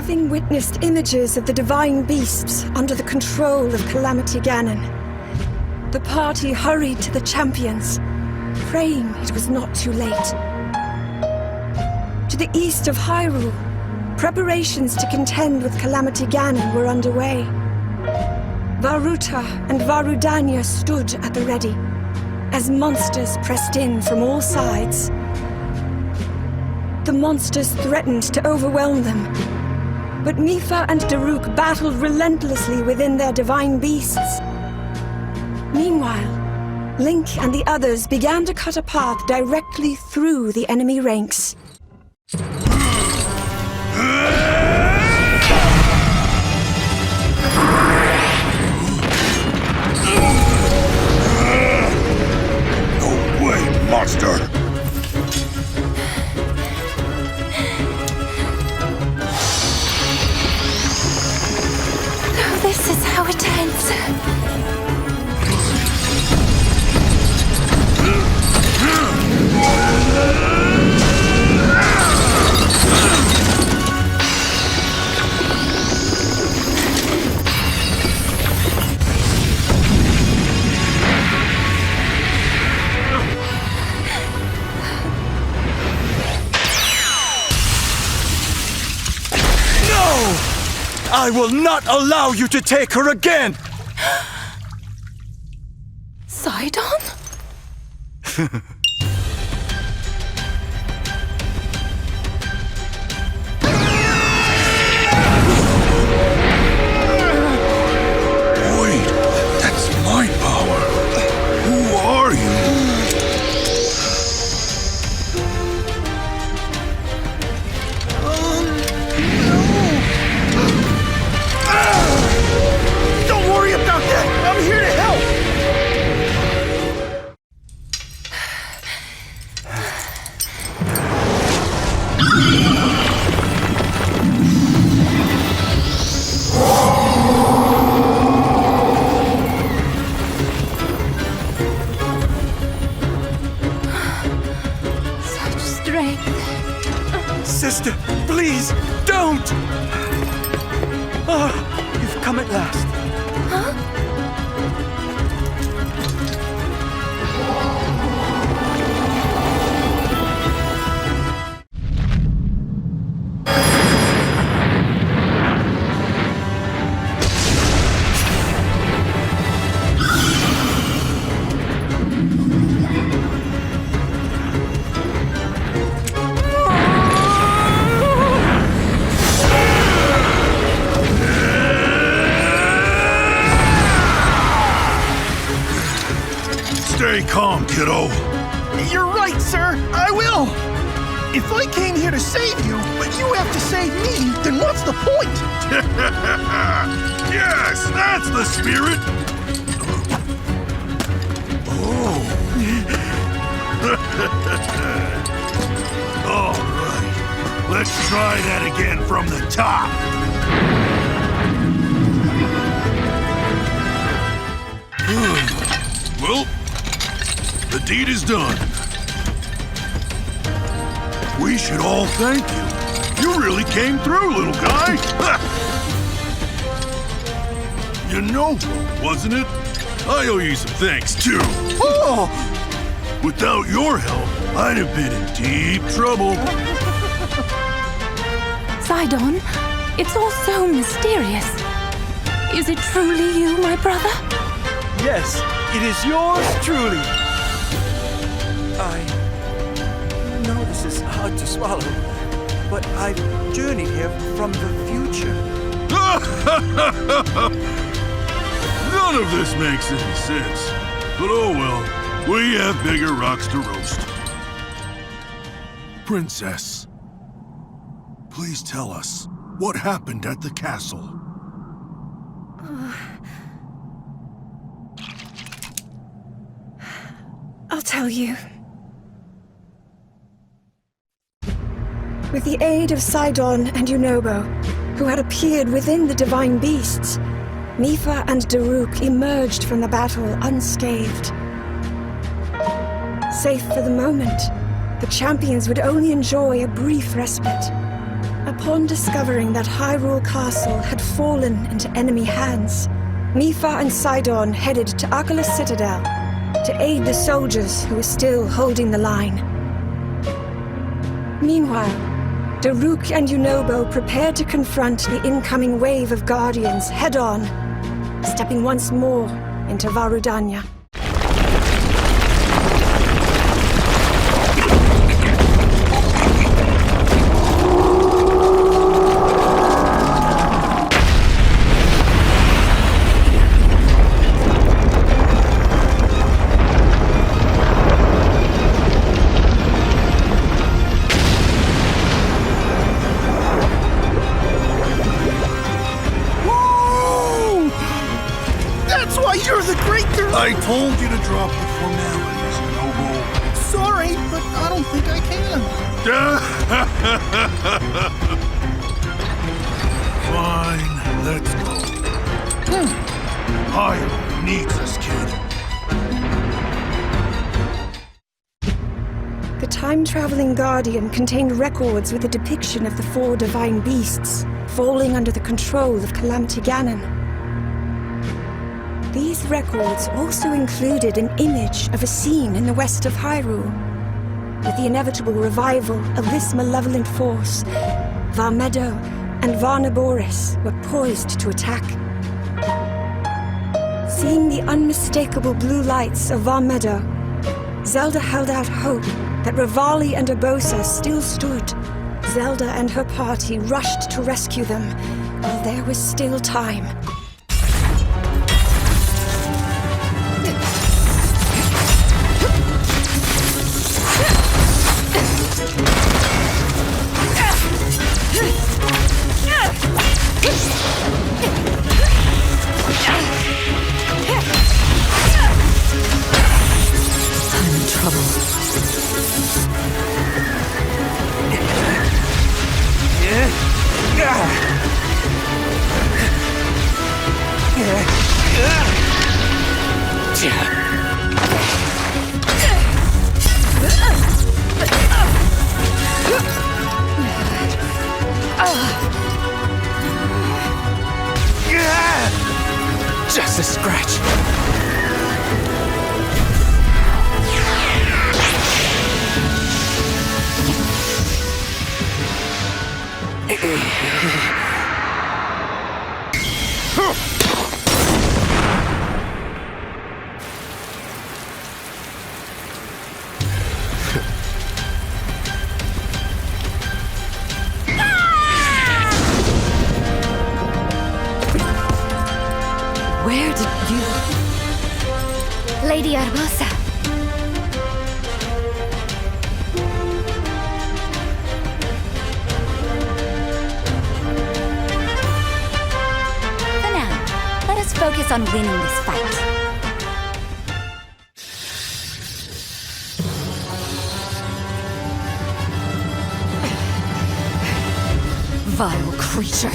Having witnessed images of the divine beasts under the control of Calamity Ganon, the party hurried to the champions, praying it was not too late. To the east of Hyrule, preparations to contend with Calamity Ganon were underway. Varuta and Varudanya stood at the ready, as monsters pressed in from all sides. The monsters threatened to overwhelm them, but Mipha and Daruk battled relentlessly within their divine beasts. Meanwhile, Link and the others began to cut a path directly through the enemy ranks. No way, monster! This is how it ends. I will not allow you to take her again! Sidon? Wait, that's my power. Who are you? Don't worry about that! I'm here to help! Such strength. Sister, please, don't! Ah, you've come at last. Stay calm, kiddo. You're right, sir. I will. If I came here to save you, but you have to save me, then what's the point? Yes, that's the spirit. Oh. All right. Let's try that again from the top. Well, the deed is done. We should all thank you. You really came through, little guy. You know, wasn't it? I owe you some thanks, too. Oh! Without your help, I'd have been in deep trouble. Sidon, it's all so mysterious. Is it truly you, my brother? Yes, it is yours truly. I know this is hard to swallow, but I've journeyed here from the future. None of this makes any sense. But oh well, we have bigger rocks to roast. Princess, please tell us what happened at the castle. I'll tell you. With the aid of Sidon and Yunobo, who had appeared within the divine beasts, Mipha and Daruk emerged from the battle unscathed. Safe for the moment, the champions would only enjoy a brief respite. A Upon discovering that Hyrule Castle had fallen into enemy hands, Mipha and Sidon headed to Akala's Citadel to aid the soldiers who were still holding the line. Meanwhile, Daruk and Yunobo prepared to confront the incoming wave of Guardians head-on, stepping once more into Varudanya. I told you to drop the formalities, Noble. Sorry, but I don't think I can. Fine, let's go. Hyrule needs us, kid. The time-traveling Guardian contained records with a depiction of the 4 divine beasts falling under the control of Calamity Ganon. These records also included an image of a scene in the west of Hyrule. With the inevitable revival of this malevolent force, Varmedo and Varnaboris were poised to attack. Seeing the unmistakable blue lights of Varmedo, Zelda held out hope that Revali and Urbosa still stood. Zelda and her party rushed to rescue them while there was still time. Just a scratch. Where did you... Lady Urbosa. For now, let us focus on winning this fight. Vile creature.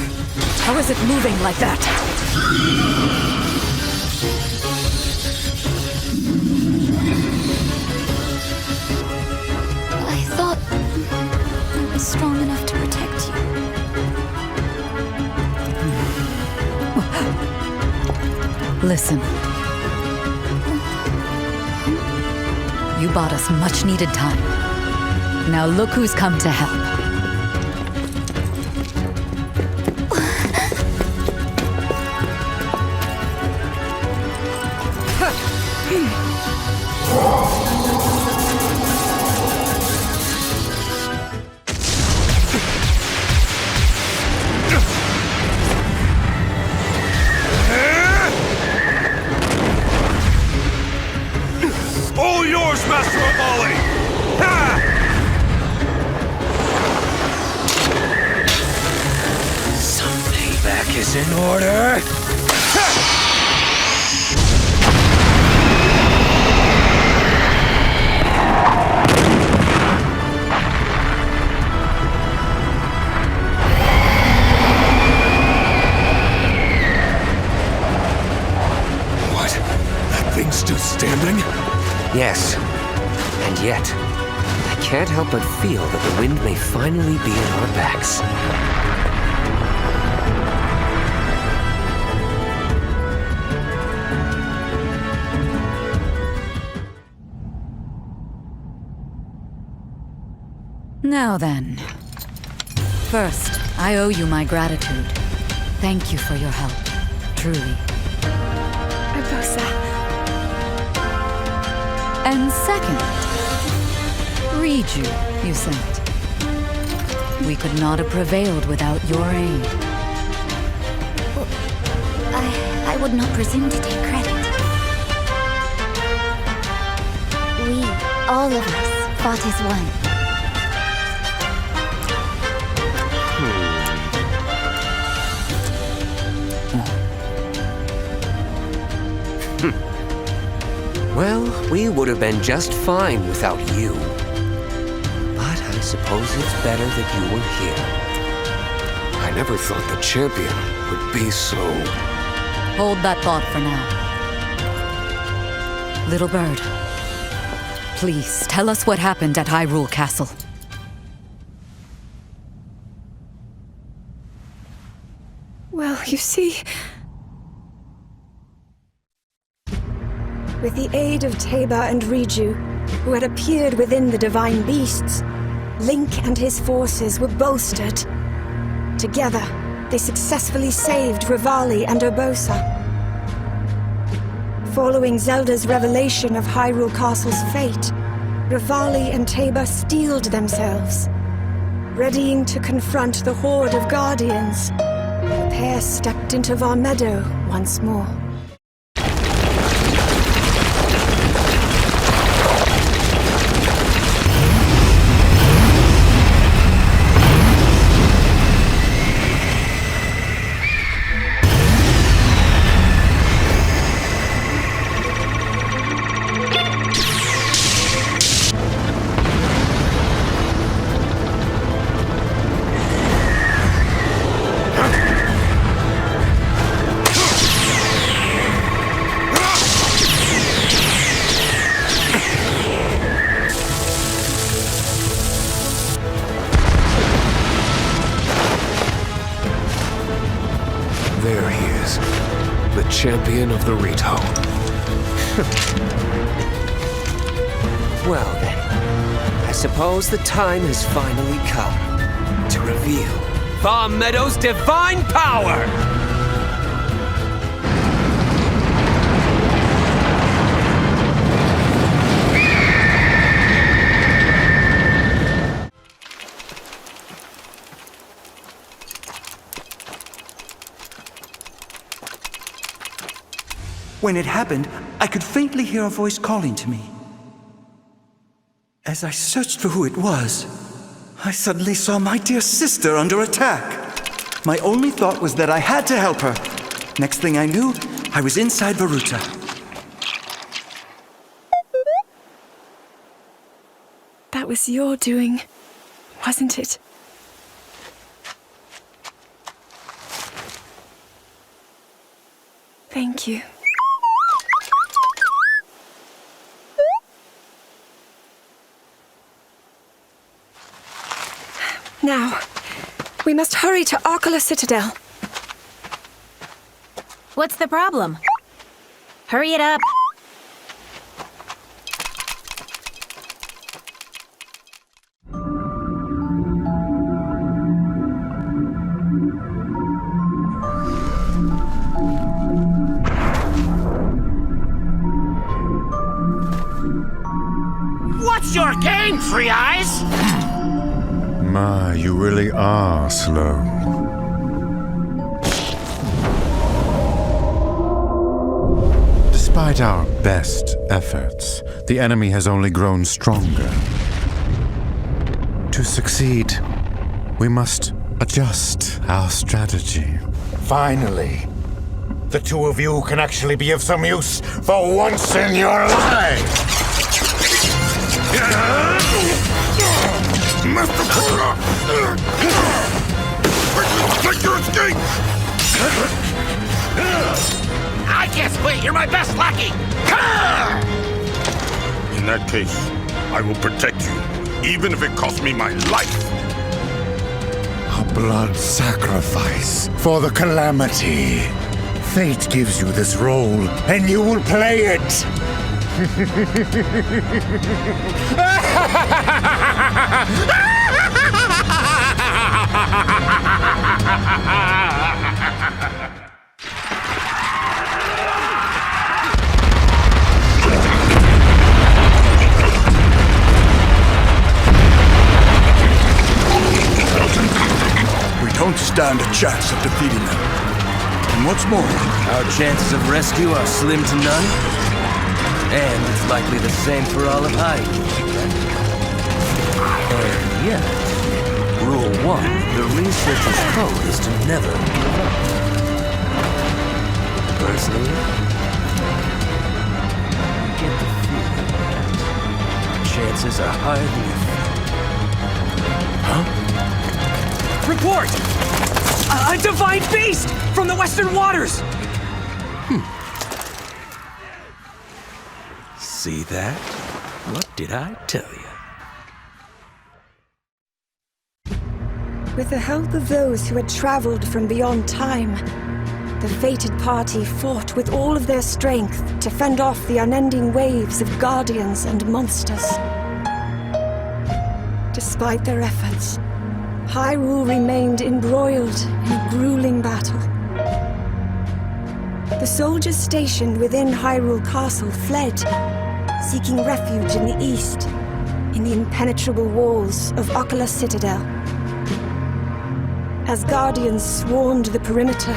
How is it moving like that? I thought I was strong enough to protect you. Listen. You bought us much-needed time. Now look who's come to help. All yours, Master Revali! Ha! Some payback is in order. What? That thing's still standing? Yes, and yet, I can't help but feel that the wind may finally be at our backs. Now then. First, I owe you my gratitude. Thank you for your help. Truly. Urbosa. And second, Riju, you sent. We could not have prevailed without your aid. Well, I would not presume to take credit. We, all of us, fought as one. Well, we would have been just fine without you. But I suppose it's better that you were here. I never thought the champion would be so... Hold that thought for now. Little bird, please tell us what happened at Hyrule Castle. Well, you see... With the aid of Teba and Riju, who had appeared within the divine beasts, Link and his forces were bolstered. Together, they successfully saved Rivali and Urbosa. Following Zelda's revelation of Hyrule Castle's fate, Rivali and Teba steeled themselves. Readying to confront the horde of guardians, the pair stepped into Varmeadow once more. There he is, the champion of the Rito. Well then, I suppose the time has finally come to reveal Varmeadow's divine power! When it happened, I could faintly hear a voice calling to me. As I searched for who it was, I suddenly saw my dear sister under attack. My only thought was that I had to help her. Next thing I knew, I was inside Varuta. That was your doing, wasn't it? Thank you. Now, we must hurry to Arkala Citadel. What's the problem? Hurry it up. What's your game, Three Eyes? My, you really are slow. Despite our best efforts, the enemy has only grown stronger. To succeed, we must adjust our strategy. Finally, the two of you can actually be of some use for once in your lives! Mr. Kura! Take your escape! I can't split! You're my best lackey! In that case, I will protect you, even if it costs me my life. A blood sacrifice for the Calamity. Fate gives you this role, and you will play it! We don't stand a chance of defeating them. And what's more, our chances of rescue are slim to none. And it's likely the same for all of Hyrule. And yet, Rule 1, the researcher's code is to never give up. Personally, I get the feeling that chances are hardly a few. Huh? Report! A divine beast from the Western Waters! See that? What did I tell you? With the help of those who had traveled from beyond time, the fated party fought with all of their strength to fend off the unending waves of guardians and monsters. Despite their efforts, Hyrule remained embroiled in a grueling battle. The soldiers stationed within Hyrule Castle fled, seeking refuge in the east, in the impenetrable walls of Oculus Citadel. As guardians swarmed the perimeter,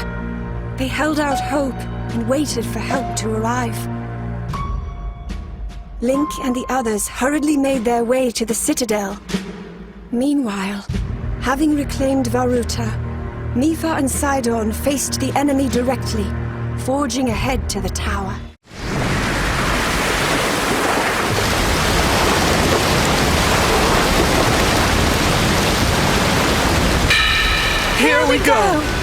they held out hope and waited for help to arrive. Link and the others hurriedly made their way to the Citadel. Meanwhile, having reclaimed Varuta, Mipha and Sidon faced the enemy directly, forging ahead to the tower. Here we go!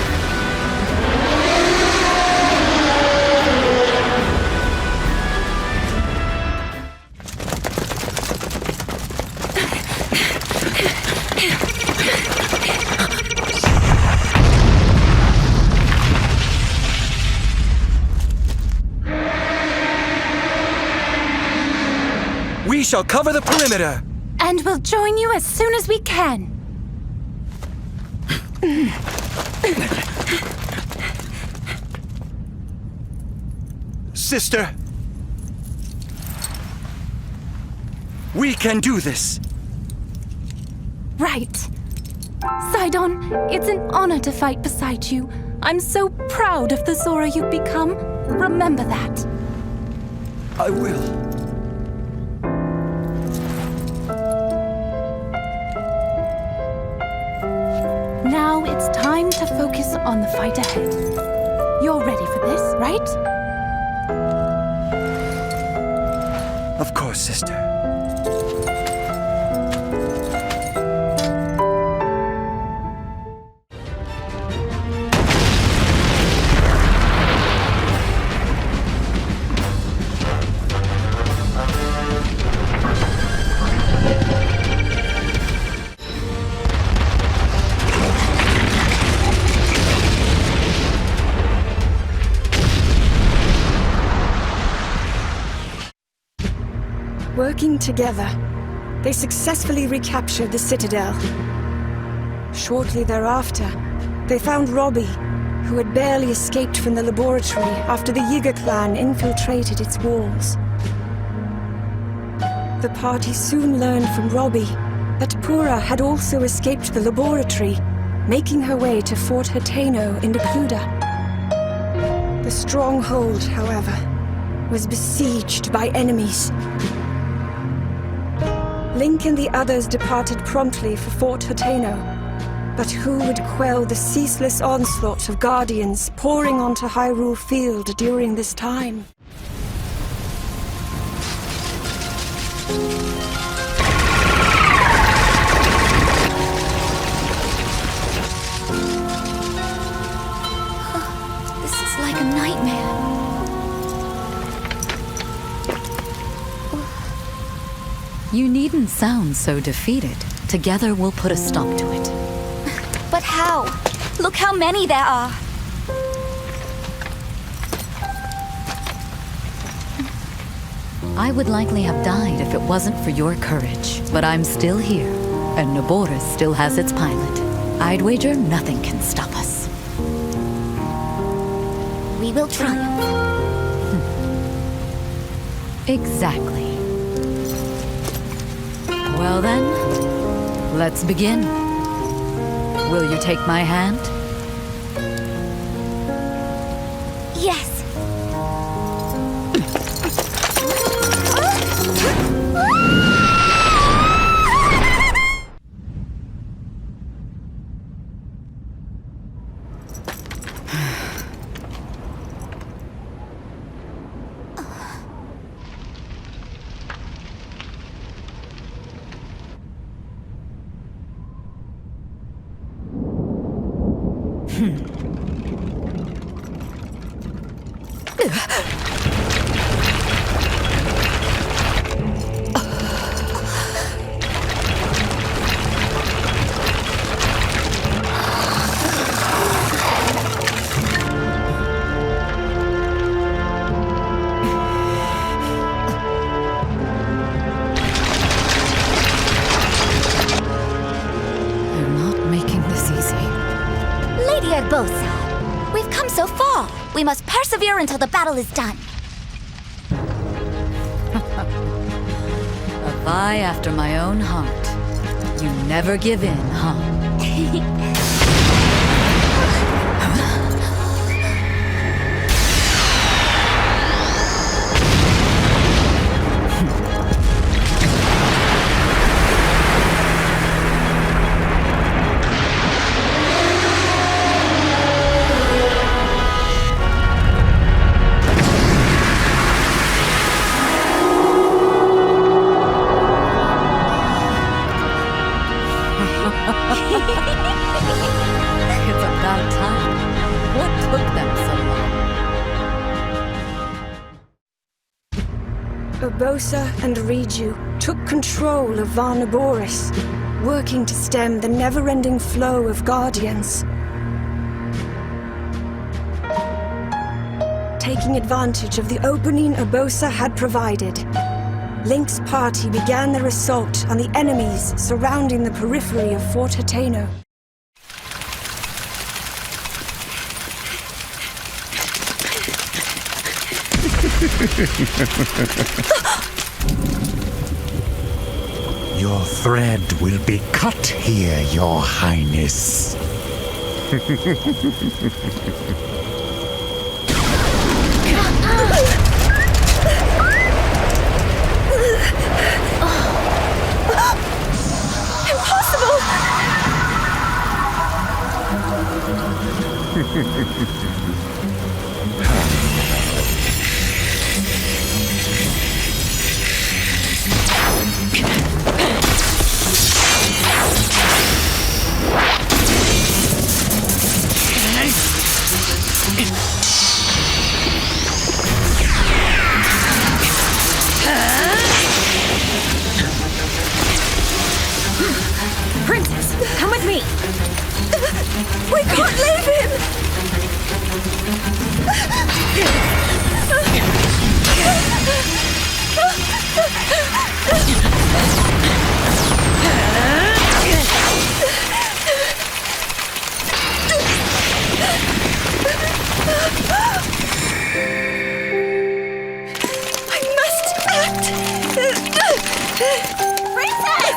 We shall cover the perimeter! And we'll join you as soon as we can. Sister! We can do this! Right. Sidon, it's an honor to fight beside you. I'm so proud of the Zora you've become. Remember that. I will. Now it's time to focus on the fight ahead. You're ready for this, right? Of course, sister. Working together, they successfully recaptured the Citadel. Shortly thereafter, they found Robbie, who had barely escaped from the laboratory after the Yiga clan infiltrated its walls. The party soon learned from Robbie that Pura had also escaped the laboratory, making her way to Fort Hateno in Nakuda. The stronghold, however, was besieged by enemies. Link and the others departed promptly for Fort Hateno, but who would quell the ceaseless onslaught of guardians pouring onto Hyrule Field during this time? This is like a nightmare. You needn't sound so defeated. Together we'll put a stop to it. But how? Look how many there are. I would likely have died if it wasn't for your courage. But I'm still here, and Naboris still has its pilot. I'd wager nothing can stop us. We will triumph. Exactly. Well then, let's begin. Will you take my hand? Yes. We've come so far. We must persevere until the battle is done. A vie after my own heart. You never give in, huh? It's about time. What took them so long? Urbosa and Riju took control of Varnaboris, working to stem the never-ending flow of Guardians. Taking advantage of the opening Urbosa had provided, Link's party began their assault on the enemies surrounding the periphery of Fort Hateno. Your thread will be cut here, Your Highness. Impossible! Princess, come with me! We can't leave him! I must act! Princess!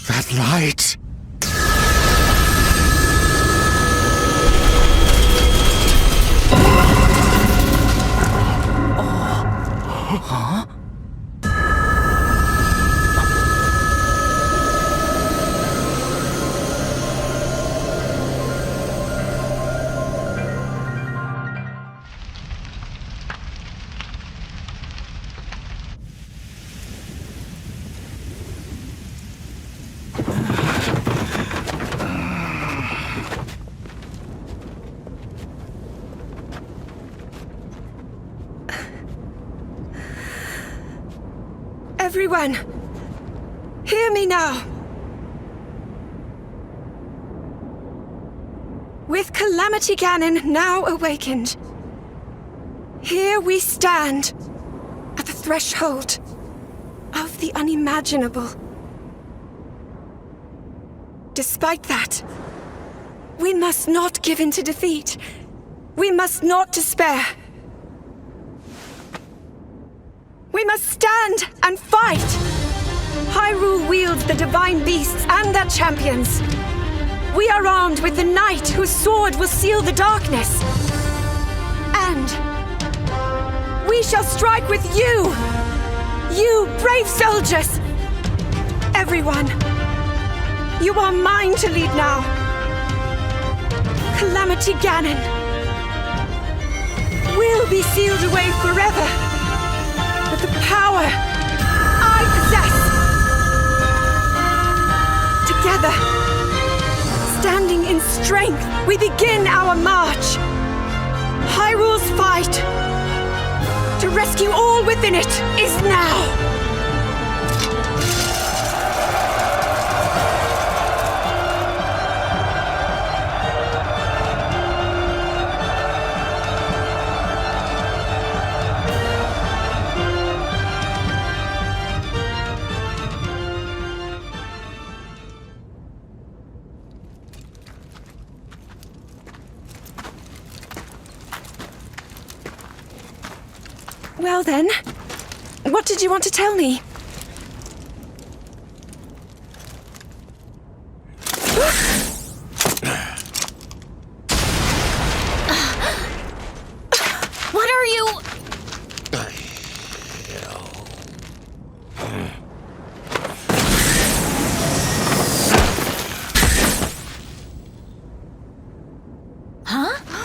That light! Huh? Everyone, hear me now. With Calamity Ganon now awakened, here we stand at the threshold of the unimaginable. Despite that, we must not give in to defeat. We must not despair. We must stand and fight! Hyrule wields the divine beasts and their champions. We are armed with the knight whose sword will seal the darkness. And we shall strike with you! You brave soldiers! Everyone, you are mine to lead now. Calamity Ganon will be sealed away forever with the power I possess. Together, standing in strength, we begin our march. Hyrule's fight to rescue all within it is now. Well then, what did you want to tell me? What are you... Huh?